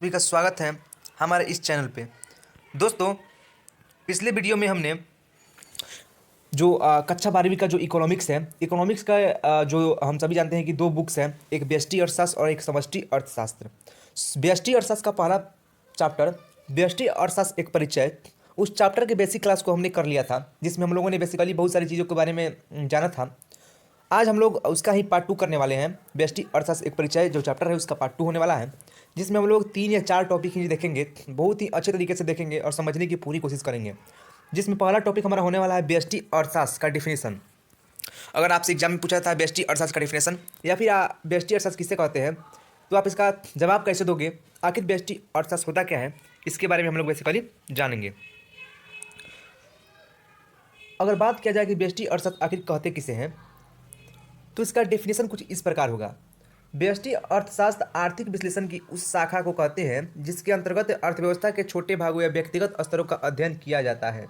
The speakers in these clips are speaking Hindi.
सभी का स्वागत है हमारे इस चैनल पे। दोस्तों, पिछले वीडियो में हमने जो कक्षा 12वीं का जो इकोनॉमिक्स है, इकोनॉमिक्स का जो हम सभी जानते हैं कि दो बुक्स हैं, एक व्यष्टि अर्थशास्त्र और एक समष्टि अर्थशास्त्र। व्यष्टि अर्थशास्त्र का पहला चैप्टर व्यष्टि अर्थशास्त्र एक परिचय, उस चैप्टर के बेसिक क्लास को हमने कर लिया था, जिसमें हम लोगों ने बेसिकली बहुत सारी चीज़ों के बारे में जाना था। आज हम लोग उसका ही पार्ट 2 करने वाले हैं। व्यष्टि अर्थशास्त्र एक परिचय जो चैप्टर है उसका पार्ट 2 होने वाला है, जिसमें हम लोग 3 या 4 टॉपिक ही देखेंगे, बहुत ही अच्छे तरीके से देखेंगे और समझने की पूरी कोशिश करेंगे। जिसमें पहला टॉपिक हमारा होने वाला है व्यष्टि अर्थशास्त्र का डिफिनेशन। अगर आपसे एग्जाम में पूछा था व्यष्टि अर्थशास्त्र का डिफिनेशन या फिर व्यष्टि अर्थशास्त्र किसे कहते हैं, तो आप इसका जवाब कैसे दोगे, आखिर व्यष्टि अर्थशास्त्र होता क्या है, इसके बारे में हम लोग बेसिकली जानेंगे। अगर बात किया जाए कि व्यष्टि अर्थशास्त्र आखिर कहते किसे हैं, तो इसका डेफिनेशन कुछ इस प्रकार होगा। व्यष्टि अर्थशास्त्र आर्थिक विश्लेषण की उस शाखा को कहते हैं जिसके अंतर्गत अर्थव्यवस्था के छोटे भागों या व्यक्तिगत स्तरों का अध्ययन किया जाता है।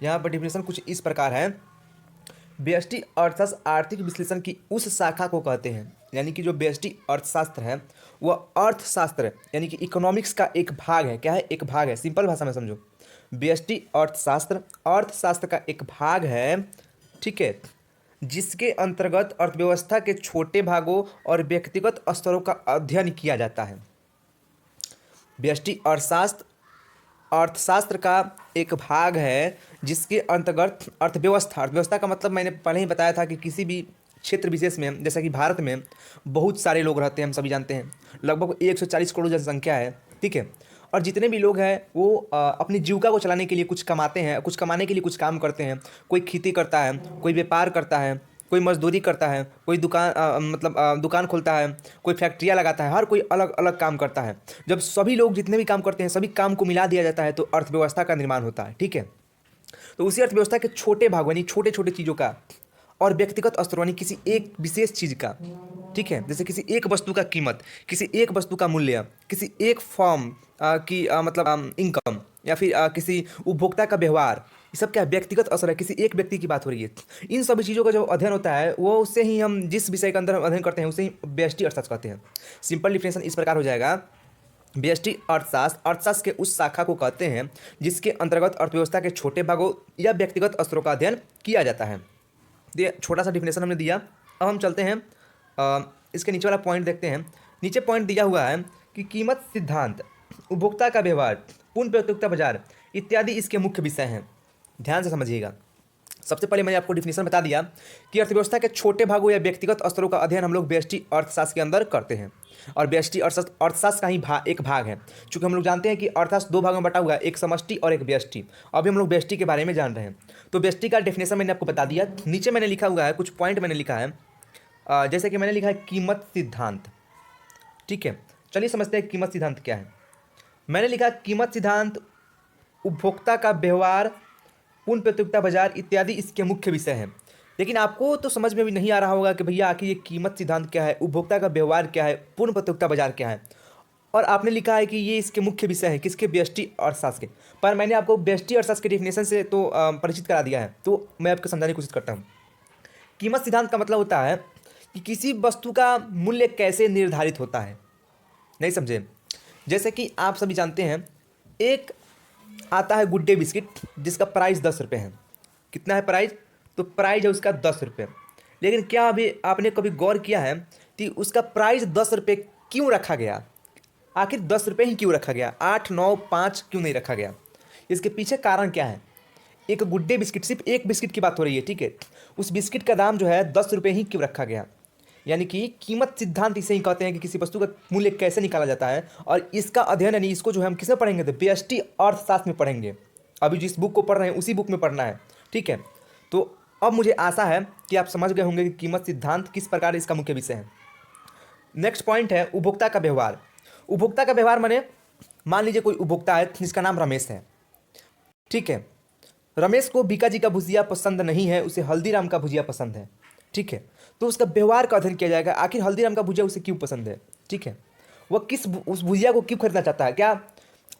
यहाँ पर डेफिनेशन कुछ इस प्रकार है। व्यष्टि अर्थशास्त्र आर्थिक विश्लेषण की उस शाखा को कहते हैं, यानी कि जो व्यष्टि अर्थशास्त्र है वह अर्थशास्त्र यानी कि इकोनॉमिक्स का एक भाग है। क्या है? एक भाग है। सिंपल भाषा में समझो, व्यष्टि अर्थशास्त्र अर्थशास्त्र का एक भाग है, ठीक है, जिसके अंतर्गत अर्थव्यवस्था के छोटे भागों और व्यक्तिगत स्तरों का अध्ययन किया जाता है। व्यष्टि अर्थशास्त्र अर्थशास्त्र का एक भाग है जिसके अंतर्गत अर्थव्यवस्था का मतलब मैंने पहले ही बताया था कि किसी भी क्षेत्र विशेष में, जैसा कि भारत में बहुत सारे लोग रहते हैं, हम सभी जानते हैं, लगभग 140 करोड़ जनसंख्या है, ठीक है। और जितने भी लोग हैं वो अपनी जीविका को चलाने के लिए कुछ कमाते हैं, कुछ कमाने के लिए कुछ काम करते हैं। कोई खेती करता है, कोई व्यापार करता है, कोई मजदूरी करता है, कोई दुकान खोलता है, कोई फैक्ट्रियाँ लगाता है, हर कोई अलग अलग काम करता है। जब सभी लोग जितने भी काम करते हैं सभी काम को मिला दिया जाता है तो अर्थव्यवस्था का निर्माण होता है, ठीक है। तो उसी अर्थव्यवस्था के छोटे भाग यानी छोटे छोटे चीज़ों का और व्यक्तिगत स्तरों यानी किसी एक विशेष चीज़ का, ठीक है, जैसे किसी एक वस्तु का कीमत, किसी एक वस्तु का मूल्य, किसी एक फर्म की इनकम, या फिर किसी उपभोक्ता का व्यवहार, ये सब क्या व्यक्तिगत असर है, किसी एक व्यक्ति की बात हो रही है। इन सभी चीज़ों का जो अध्ययन होता है वो उससे ही हम जिस विषय के अंदर हम अध्ययन करते हैं उसे ही व्यष्टि अर्थशास्त्र कहते हैं। सिंपल डिफिनेशन इस प्रकार हो जाएगा। व्यष्टि अर्थशास्त्र अर्थशास्त्र के उस शाखा को कहते हैं जिसके अंतर्गत अर्थव्यवस्था के छोटे भागों या व्यक्तिगत स्तरों का अध्ययन किया जाता है। ये छोटा सा डिफिनेशन हमने दिया। अब हम चलते हैं इसके नीचे वाला पॉइंट देखते हैं। नीचे पॉइंट दिया हुआ है कि कीमत सिद्धांत, उपभोक्ता का व्यवहार, पूर्ण प्रतियोगिता बाजार इत्यादि इसके मुख्य विषय हैं। ध्यान से समझिएगा। सबसे पहले मैंने आपको डिफिनेशन बता दिया कि अर्थव्यवस्था के छोटे भागों या व्यक्तिगत स्तरों का अध्ययन हम लोग व्यष्टि अर्थशास्त्र के अंदर करते हैं, और व्यष्टि अर्थशास्त्र का ही एक भाग है। चूंकि हम लोग जानते हैं कि अर्थशास्त्र दो भागों में बटा हुआ है, एक समष्टि और एक व्यष्टि। अभी हम लोग व्यष्टि के बारे में जान रहे हैं। तो व्यष्टि का डेफिनेशन मैंने आपको बता दिया। नीचे मैंने लिखा हुआ है, कुछ पॉइंट मैंने लिखा है, जैसे कि मैंने लिखा है कीमत सिद्धांत, ठीक है। चलिए समझते हैं कीमत सिद्धांत क्या है। मैंने लिखा कीमत सिद्धांत उपभोक्ता का व्यवहार, पूर्ण प्रतियोगिता बाजार इत्यादि इसके मुख्य विषय हैं। लेकिन आपको तो समझ में भी नहीं आ रहा होगा कि भैया आखिर ये कीमत सिद्धांत क्या है, उपभोक्ता का व्यवहार क्या है, पूर्ण प्रतियोगिता बाजार क्या है। और आपने लिखा है कि ये इसके मुख्य विषय है, किसके? व्यष्टि अर्थशास्त्र के। पर मैंने आपको व्यष्टि अर्थशास्त्र के डेफिनेशन से तो परिचित करा दिया है, तो मैं आपको समझाने की कोशिश करता हूँ। कीमत सिद्धांत का मतलब होता है कि किसी वस्तु का मूल्य कैसे निर्धारित होता है। नहीं समझे? जैसे कि आप सभी जानते हैं, एक आता है गुड डे बिस्किट जिसका प्राइस 10 रुपये है। कितना है प्राइस? तो प्राइस है उसका 10 रुपये। लेकिन क्या अभी आपने कभी गौर किया है कि उसका प्राइस 10 रुपये क्यों रखा गया? आखिर 10 रुपये ही क्यों रखा गया? 8, 9, 5 क्यों नहीं रखा गया? इसके पीछे कारण क्या है? एक गुड डे बिस्किट, सिर्फ एक बिस्किट की बात हो रही है, ठीक है। उस बिस्किट का दाम जो है 10 रुपये ही क्यों रखा गया? यानी कि कीमत सिद्धांत इसे ही कहते हैं कि किसी वस्तु का मूल्य कैसे निकाला जाता है। और इसका अध्ययन यानी इसको जो है हम किसमें पढ़ेंगे? तो व्यष्टि अर्थशास्त्र में पढ़ेंगे। अभी जिस बुक को पढ़ रहे हैं उसी बुक में पढ़ना है, ठीक है। तो अब मुझे आशा है कि आप समझ गए होंगे कि कीमत सिद्धांत किस प्रकार इसका मुख्य विषय है। नेक्स्ट पॉइंट है उपभोक्ता का व्यवहार। उपभोक्ता का व्यवहार माने, मान लीजिए कोई उपभोक्ता है जिसका नाम रमेश है, ठीक है। रमेश को बीका जी का भुजिया पसंद नहीं है, उसे हल्दीराम का भुजिया पसंद है, ठीक है। तो उसका व्यवहार का अध्ययन किया जाएगा, आखिर हल्दीराम का भुजिया उसे क्यों पसंद है, ठीक है। वह उस भुजिया को क्यों खरीदना चाहता है, क्या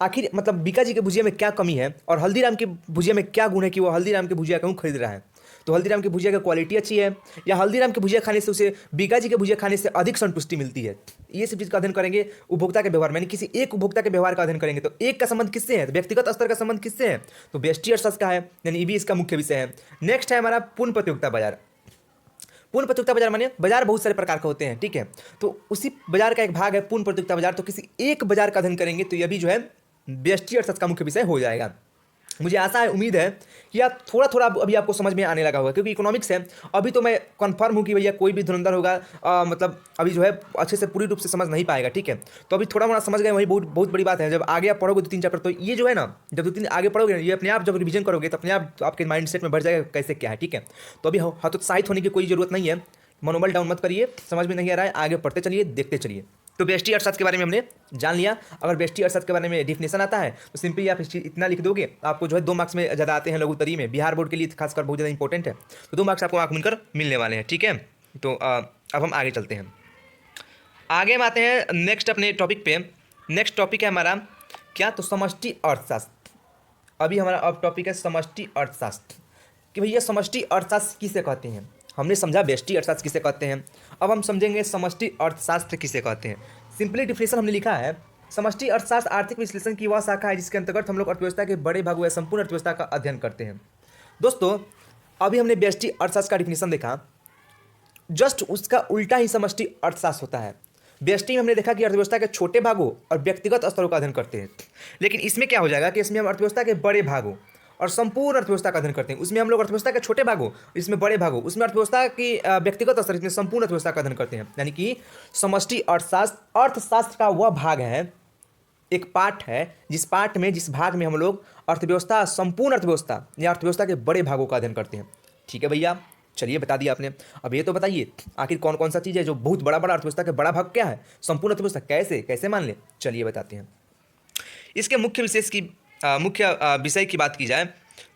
आखिर बीका जी के भुजिया में क्या कमी है और हल्दीराम के भुजिया में क्या गुण है कि वह हल्दीराम के भुजिया क्यों खरीद रहा है। तो हल्दीराम की भुजिया की क्वालिटी अच्छी है, या हल्दीराम की भुजिया खाने से उसे बीका जी की भुजिया खाने से अधिक संतुष्टि मिलती है। ये सब चीज़ का अध्ययन करेंगे उपभोक्ता के व्यवहार में, यानी किसी एक उपभोक्ता के व्यवहार का अध्ययन करेंगे। तो एक का संबंध किससे है, तो व्यक्तिगत स्तर का संबंध किससे है, तो व्यष्टि अर्थशास्त्र का है, यानी ये भी इसका मुख्य विषय है। नेक्स्ट है हमारा पूर्ण प्रतियोगिता बाजार। पूर्ण प्रतियोगिता बाजार माने बाजार बहुत सारे प्रकार के होते हैं, ठीक है, तो उसी बाजार का एक भाग है पूर्ण प्रतियोगिता बाजार। तो किसी एक बाजार का अध्ययन करेंगे तो यह भी जो है व्यष्टि अर्थशास्त्र का मुख्य विषय हो जाएगा। मुझे आशा है, उम्मीद है कि आप थोड़ा थोड़ा अभी आपको समझ में आने लगा होगा, क्योंकि इकोनॉमिक्स है। अभी तो मैं कंफर्म हूँ कि भैया कोई भी धुरंधर होगा, मतलब अभी जो है अच्छे से पूरी रूप से समझ नहीं पाएगा, ठीक है। तो अभी थोड़ा मोड़ा समझ गए, वही बहुत बहुत बड़ी बात है। जब आगे आप पढ़ोगे 2-3 चैप्टर, तो ये जो है ना, जब 2-3 आगे पढ़ोगे, ये अपने आप जब रिवीजन करोगे तो अपने आप आपके माइंड सेट में बढ़ जाएगा कैसे क्या है, ठीक है। तो अभी हतोत्साहित होने की कोई जरूरत नहीं है, मनोबल डाउन मत करिए, समझ में नहीं आ रहा है आगे पढ़ते चलिए, देखते चलिए। तो व्यष्टि अर्थशास्त्र के बारे में हमने जान लिया। अगर व्यष्टि अर्थशास्त्र के बारे में डिफिनेशन आता है तो सिंपली आप इतना लिख दोगे, आपको जो है 2 मार्क्स में ज़्यादा आते हैं लघुत्तरी में, बिहार बोर्ड के लिए खासकर बहुत ज़्यादा इंपॉर्टेंट है। तो 2 मार्क्स आपको आंख मिलकर मिलने वाले हैं, ठीक है। तो अब हम आगे चलते हैं। आगे हम आते हैं नेक्स्ट अपने टॉपिक पे। नेक्स्ट टॉपिक है हमारा क्या, तो समष्टि अर्थशास्त्र। अभी हमारा अब टॉपिक है समष्टि अर्थशास्त्र, कि भैया समष्टि अर्थशास्त्र किसे कहते हैं। हमने समझा व्यष्टि अर्थशास्त्र किसे कहते हैं, अब हम समझेंगे समष्टि अर्थशास्त्र किसे कहते हैं। सिंपली डिफिनेशन हमने लिखा है, समष्टि अर्थशास्त्र आर्थिक विश्लेषण की वह शाखा है जिसके अंतर्गत हम लोग अर्थव्यवस्था के बड़े भागों या संपूर्ण अर्थव्यवस्था का अध्ययन करते हैं। दोस्तों, अभी हमने व्यष्टि अर्थशास्त्र का डिफिनेशन देखा, जस्ट उसका उल्टा ही समष्टि अर्थशास्त्र होता है। व्यष्टि में हमने देखा कि अर्थव्यवस्था के छोटे भागों और व्यक्तिगत स्तरों का अध्ययन करते हैं, लेकिन इसमें क्या हो जाएगा कि इसमें हम अर्थव्यवस्था के बड़े भागों और संपूर्ण अर्थव्यवस्था का अध्ययन करते हैं। उसमें हम लोग अर्थव्यवस्था के छोटे भागों, इसमें बड़े भागों, उसमें अर्थव्यवस्था की व्यक्तिगत स्तर, इसमें संपूर्ण अर्थव्यवस्था का अध्ययन करते हैं। यानी कि समष्टि अर्थशास्त्र अर्थशास्त्र का वह भाग है, एक पार्ट है, जिस भाग में हम लोग अर्थव्यवस्था, संपूर्ण अर्थव्यवस्था या अर्थव्यवस्था के बड़े भागों का अध्ययन करते हैं। ठीक है भैया, चलिए बता दिया आपने। अब ये तो बताइए आखिर कौन कौन सा चीज़ है जो बहुत बड़ा बड़ा अर्थव्यवस्था का बड़ा भाग क्या है, संपूर्ण अर्थव्यवस्था कैसे कैसे मान ले, चलिए बताते हैं। इसके मुख्य विषय की बात की जाए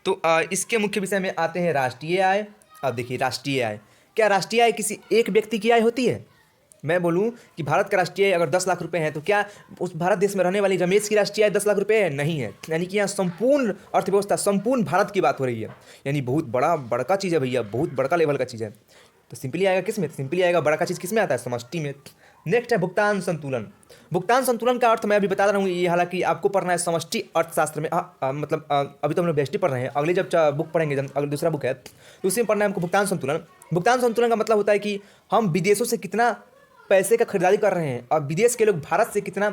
तो इसके मुख्य विषय में आते हैं राष्ट्रीय आय। अब देखिए राष्ट्रीय आय, क्या राष्ट्रीय आय किसी एक व्यक्ति की आय होती है। मैं बोलूं कि भारत का राष्ट्रीय आय अगर 10 लाख रुपए है, तो क्या उस भारत देश में रहने वाली रमेश की राष्ट्रीय आय 10 लाख रुपए है, नहीं है। यानी कि यहाँ संपूर्ण अर्थव्यवस्था, संपूर्ण भारत की बात हो रही है, यानी बहुत बड़का चीज़ है भैया, बहुत बड़का लेवल का चीज़ है। तो सिंपली आएगा किस में, सिंपली आएगा बड़ा का चीज़ किस में आता है, समष्टि में। नेक्स्ट है भुगतान संतुलन। भुगतान संतुलन का अर्थ मैं अभी बता रहा हूँ, ये हालांकि आपको पढ़ना है समष्टि अर्थशास्त्र में, मतलब अभी तो हम लोग व्यष्टि पढ़ रहे हैं, अगले जब बुक पढ़ेंगे, जब अगले दूसरा बुक है तो उसी में पढ़ना है हमको भुगतान संतुलन। भुगतान संतुलन का मतलब होता है कि हम विदेशों से कितना पैसे का खरीदारी कर रहे हैं और विदेश के लोग भारत से कितना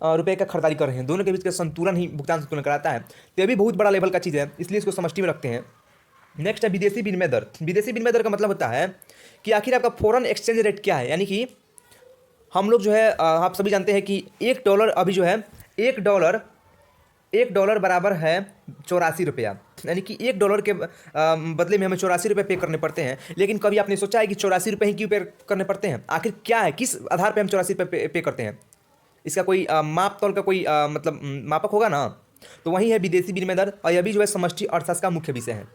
रुपए का खरीदारी कर रहे हैं, दोनों के बीच का संतुलन ही भुगतान संतुलन कराता है। तो ये भी बहुत बड़ा लेवल का चीज़ है, इसलिए इसको समष्टि में रखते हैं। नेक्स्ट है विदेशी विनिमय दर। विदेशी विनिमय दर का मतलब होता है कि आखिर आपका फॉरेन एक्सचेंज रेट क्या है। यानी कि हम लोग जो है, आप सभी जानते हैं कि $1 अभी जो है, $1 बराबर है 84 रुपया। यानी कि $1 के बदले में हमें 84 रुपये पे करने पड़ते हैं। लेकिन कभी आपने सोचा है कि 84 रुपये ही क्यों पे करने पड़ते हैं, आखिर क्या है, किस आधार पे हम 84 रुपये पे करते हैं। इसका कोई माप तौल का कोई मतलब मापक होगा ना, तो वही है विदेशी विनिमय दर। और यह भी जो है समष्टि अर्थशास्त्र का मुख्य विषय है।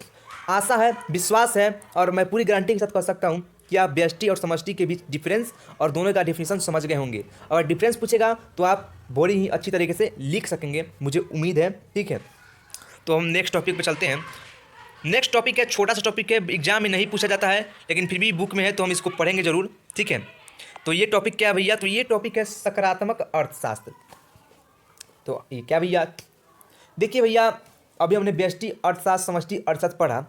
आशा है, विश्वास है और मैं पूरी गारंटी के साथ कह सकता हूँ कि आप व्यष्टि और समष्टि के बीच डिफरेंस और दोनों का डिफिनेशन समझ गए होंगे। अगर डिफरेंस पूछेगा तो आप बड़ी ही अच्छी तरीके से लिख सकेंगे, मुझे उम्मीद है, ठीक है। तो हम नेक्स्ट टॉपिक पे चलते हैं। नेक्स्ट टॉपिक है, छोटा सा टॉपिक है, एग्जाम में नहीं पूछा जाता है, लेकिन फिर भी बुक में है तो हम इसको पढ़ेंगे जरूर, ठीक है। तो ये टॉपिक क्या है भैया, तो ये टॉपिक है सकारात्मक अर्थशास्त्र। तो ये क्या भैया, देखिए भैया, अभी हमने व्यष्टि अर्थशास्त्र, समष्टि अर्थशास्त्र पढ़ा।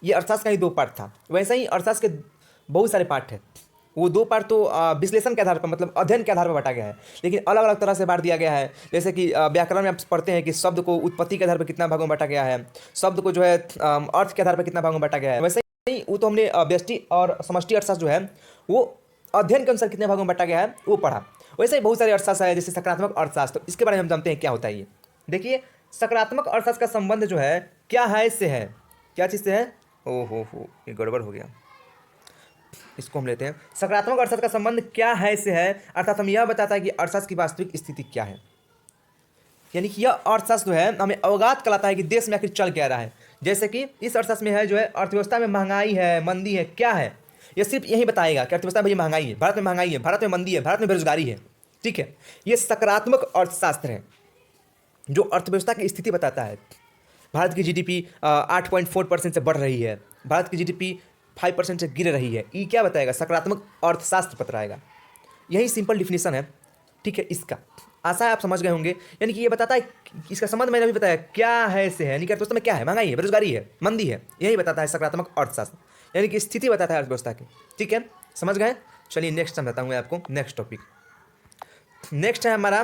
ये अर्थशास्त्र का ही 2 पार्ट था, वैसे ही अर्थशास्त्र के बहुत सारे पार्ट हैं। वो 2 पार्ट तो विश्लेषण के आधार पर, मतलब अध्ययन के आधार पर बांटा गया है, लेकिन अलग अलग तरह से बांट दिया गया है। जैसे कि व्याकरण में आप पढ़ते हैं कि शब्द को उत्पत्ति के आधार पर कितना भागों में बांटा गया है, शब्द को जो है अर्थ के आधार पर कितना भागों में बांटा गया है। वैसे ही वो तो हमने व्यष्टि और समष्टि अर्थशास्त्र जो है वो अध्ययन के अनुसार कितने भागों में बांटा गया है वो पढ़ा। वैसे ही बहुत सारे अर्थशास्त्र है, जैसे सकारात्मक अर्थशास्त्र, इसके बारे में हम जानते हैं क्या होता है। ये देखिए, सकारात्मक अर्थशास्त्र का संबंध जो है क्या है, इससे है, क्या चीज़ से है, हो ये गड़बड़ हो गया, इसको हम लेते हैं। सकारात्मक अर्थशास्त्र का संबंध क्या है इससे है, अर्थात हम यह बताता है कि अर्थशास्त्र की वास्तविक स्थिति क्या है। यानी कि यह अर्थशास्त्र जो है हमें अवगत कराता है कि देश में आखिर चल क्या रहा है। जैसे कि इस अर्थशास्त्र में है जो है अर्थव्यवस्था में महंगाई है, मंदी है, क्या है, यह सिर्फ यही बताएगा कि अर्थव्यवस्था में महंगाई है, भारत में महंगाई है, भारत में मंदी है, भारत में बेरोजगारी है, ठीक है। ये सकारात्मक अर्थशास्त्र है जो अर्थव्यवस्था की स्थिति बताता है। भारत की जीडीपी 8.4% से बढ़ रही है, भारत की जीडीपी 5% से गिर रही है। ई क्या बताएगा? सकारात्मक अर्थशास्त्र बतलाएगा। यही सिंपल डिफिनेशन है, ठीक है इसका। आशा है आप समझ गए होंगे। यानी कि ये बताता है, इसका संबंध मैंने अभी बताया क्या है से है, यानी कि अर्थव्यवस्था में क्या है, महंगाई है, बेरोजगारी है, मंदी है, यही बताता है सकारात्मक अर्थशास्त्र, यानी कि स्थिति बताता है अर्थव्यवस्था की। ठीक है, समझ गए? चलिए नेक्स्ट समझाता हूँ मैं आपको। नेक्स्ट टॉपिक, नेक्स्ट है हमारा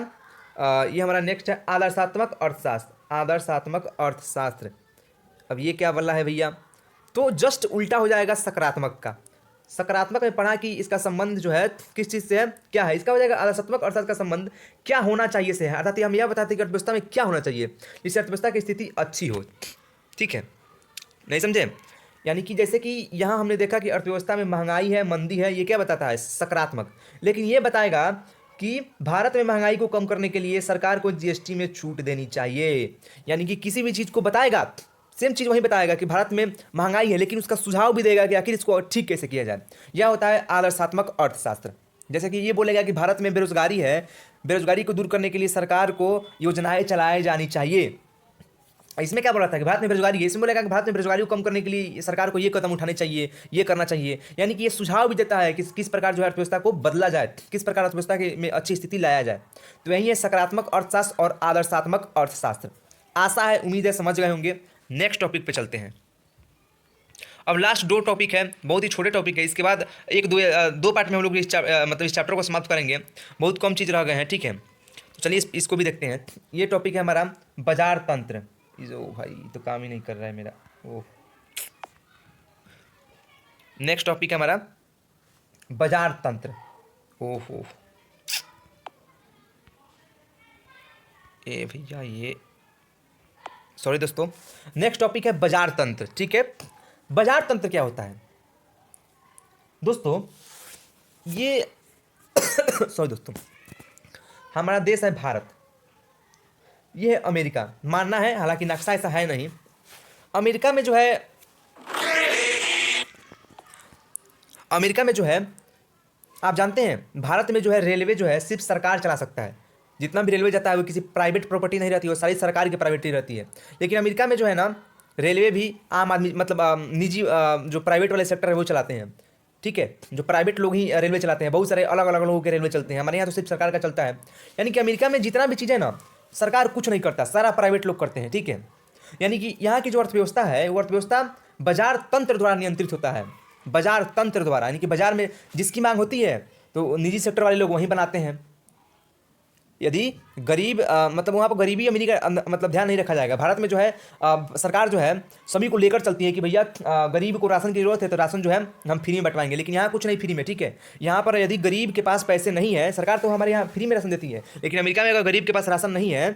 ये हमारा नेक्स्ट है आदर्शात्मक अर्थशास्त्र। आदर्शात्मक अर्थशास्त्र, अब ये क्या वाला है भैया? तो जस्ट उल्टा हो जाएगा सकारात्मक का। सकारात्मक में पढ़ा कि इसका संबंध जो है किस चीज़ से है, क्या है, इसका हो जाएगा आदर्शात्मक अर्थशास्त्र का संबंध क्या होना चाहिए से है। अर्थात हम यह बताते हैं कि अर्थव्यवस्था में क्या होना चाहिए जिससे अर्थव्यवस्था की स्थिति अच्छी हो। ठीक है, नहीं समझे? यानी कि जैसे कि यहाँ हमने देखा कि अर्थव्यवस्था में महंगाई है, मंदी है, ये क्या बताता है? सकारात्मक। लेकिन ये बताएगा कि भारत में महंगाई को कम करने के लिए सरकार को जीएसटी में छूट देनी चाहिए। यानी कि किसी भी चीज़ को बताएगा, सेम चीज़ वही बताएगा कि भारत में महंगाई है, लेकिन उसका सुझाव भी देगा कि आखिर इसको ठीक कैसे किया जाए। यह होता है आदर्शात्मक अर्थशास्त्र। जैसे कि ये बोलेगा कि भारत में बेरोजगारी है, बेरोजगारी को दूर करने के लिए सरकार को योजनाएं चलाई जानी चाहिए। इसमें क्या बोला था कि भारत में बेरोजगारी है, इसमें बोलेगा कि भारत में बेरोजगारी को कम करने के लिए सरकार को ये कदम उठाने चाहिए, ये करना चाहिए। यानी कि ये सुझाव भी देता है कि किस प्रकार जो है अर्थव्यवस्था को बदला जाए, किस प्रकार अर्थव्यवस्था के में अच्छी स्थिति लाया जाए। तो यही है सकारात्मक अर्थशास्त्र और आदर्शात्मक अर्थशास्त्र। आशा है, उम्मीद है समझ गए होंगे। नेक्स्ट टॉपिक पे चलते हैं। अब लास्ट 2 टॉपिक है, बहुत ही छोटे टॉपिक है। इसके बाद दो पार्ट में हम लोग इस चैप्टर को समाप्त करेंगे। बहुत कम चीज़ रह गए हैं, ठीक है। तो चलिए इसको भी देखते हैं। ये टॉपिक है हमारा बाजार तंत्र। जो भाई तो काम ही नहीं कर रहा है मेरा। ओह, नेक्स्ट टॉपिक है हमारा बाजार तंत्र। ओहो, ए भैया ये सॉरी दोस्तों, नेक्स्ट टॉपिक है बाजार तंत्र। ठीक है, बाजार तंत्र क्या होता है दोस्तों? ये सॉरी दोस्तों, हमारा देश है भारत, ये है अमेरिका। मानना है, हालांकि नक्शा ऐसा है नहीं। अमेरिका में जो है आप जानते हैं भारत में जो है रेलवे जो है सिर्फ सरकार चला सकता है। जितना भी रेलवे जाता है वो किसी प्राइवेट प्रॉपर्टी नहीं रहती है, वो सारी सरकार की प्राइवेटी रहती है। लेकिन अमेरिका में जो है ना, रेलवे भी आम आदमी मतलब निजी जो प्राइवेट वाले सेक्टर है वो चलाते हैं। ठीक है, जो प्राइवेट लोग ही रेलवे चलाते हैं। बहुत सारे अलग अलग लोगों के रेलवे चलते हैं। हमारे यहाँ तो सिर्फ सरकार का चलता है। यानी कि अमेरिका में जितना भी चीज़ें ना, सरकार कुछ नहीं करता, सारा प्राइवेट लोग करते हैं। ठीक है, यानी कि यहाँ की जो अर्थव्यवस्था है वो अर्थव्यवस्था बाजार तंत्र द्वारा नियंत्रित होता है। बाजार तंत्र द्वारा, यानी कि बाजार में जिसकी मांग होती है तो निजी सेक्टर वाले लोग वहीं बनाते हैं। यदि गरीब मतलब वहाँ पर गरीबी अमीरी का मतलब ध्यान नहीं रखा जाएगा। भारत में जो है सरकार जो है सभी को लेकर चलती है कि भैया गरीब को राशन की जरूरत है तो राशन जो है हम फ्री में बंटवाएंगे। लेकिन यहाँ कुछ नहीं फ्री में। ठीक है, यहाँ पर यदि गरीब के पास पैसे नहीं है, सरकार तो हमारे यहाँ फ्री में राशन देती है। लेकिन अमेरिका में अगर गरीब के पास राशन नहीं है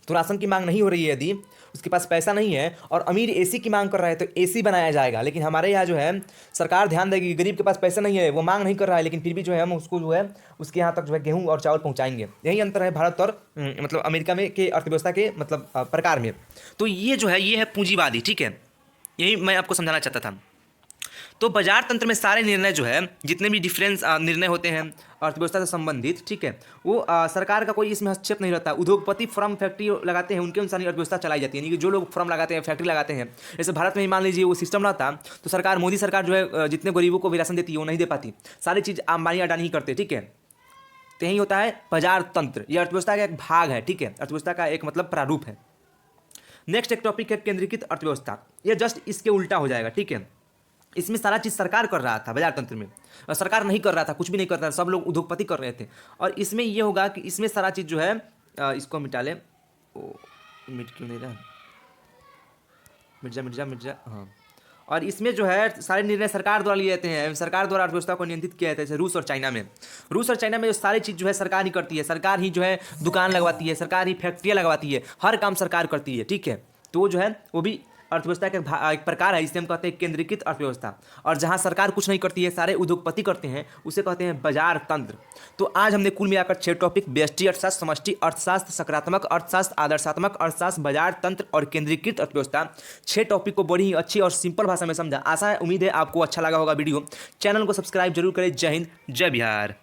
तो राशन की मांग नहीं हो रही है, यदि उसके पास पैसा नहीं है और अमीर एसी की मांग कर रहा है तो एसी बनाया जाएगा। लेकिन हमारे यहाँ जो है सरकार ध्यान देगी, गरीब के पास पैसा नहीं है, वो मांग नहीं कर रहा है, लेकिन फिर भी जो है हम उसको जो है उसके यहाँ तक जो है गेहूँ और चावल पहुँचाएंगे। यही अंतर है भारत और मतलब अमेरिका में के अर्थव्यवस्था के मतलब प्रकार में। तो ये जो है ये है पूंजीवादी। ठीक है, यही मैं आपको समझाना चाहता था। तो बाजार तंत्र में सारे निर्णय जो है, जितने भी डिफरेंस निर्णय होते हैं अर्थव्यवस्था से संबंधित, ठीक है, वो सरकार का कोई इसमें हस्तक्षेप नहीं रहता। उद्योगपति फर्म फैक्ट्री लगाते हैं, उनके अनुसार अर्थव्यवस्था चलाई जाती है। यानी कि जो लोग फर्म लगाते हैं, फैक्ट्री लगाते हैं, जैसे भारत में ही मान लीजिए वो सिस्टम रहता तो सरकार, मोदी सरकार जो है जितने गरीबों को भी राशन देती है वो नहीं दे पाती। सारी चीज़ अंबानी अडानी ही करते। ठीक है, तो यही होता है बाजार तंत्र। यह अर्थव्यवस्था का एक भाग है। ठीक है, अर्थव्यवस्था का एक मतलब प्रारूप है। नेक्स्ट एक टॉपिक है केंद्रीकृत अर्थव्यवस्था। यह जस्ट इसके उल्टा हो जाएगा। ठीक है, इसमें सारा चीज़ सरकार कर रहा था, बाजार तंत्र में सरकार नहीं कर रहा था, कुछ भी नहीं कर रहा था, सब लोग उद्योगपति कर रहे थे। और इसमें ये होगा कि इसमें सारा चीज़ जो है इसको मिटा लें। मिट क्यों नहीं रहा? मिर्जा हाँ। और इसमें जो है सारे निर्णय सरकार द्वारा लिए जाते हैं। सरकार द्वारा अर्थव्यवस्था को नियंत्रित किया जाता है। जैसे रूस और चाइना में जो सारी चीज़ जो है सरकार ही करती है। सरकार ही जो है दुकान लगवाती है, सरकार ही फैक्ट्रियाँ लगवाती है, हर काम सरकार करती है। ठीक है, तो जो है वो भी अर्थव्यवस्था का एक प्रकार है। इसे हम कहते हैं केंद्रीकृत अर्थव्यवस्था। और जहां सरकार कुछ नहीं करती है, सारे उद्योगपति करते हैं, उसे कहते हैं बाजार तंत्र। तो आज हमने कुल मिलाकर 6 टॉपिक, व्यष्टि अर्थशास्त्र, समष्टि अर्थशास्त्र, सकारात्मक अर्थशास्त्र, आदर्शात्मक अर्थशास्त्र, बाजार तंत्र और केंद्रीकृत अर्थव्यवस्था, 6 टॉपिक को बड़ी ही अच्छी और सिंपल भाषा में समझा। आशा है, उम्मीद है आपको अच्छा लगा होगा वीडियो। चैनल को सब्सक्राइब जरूर करें। जय हिंद, जय बिहार।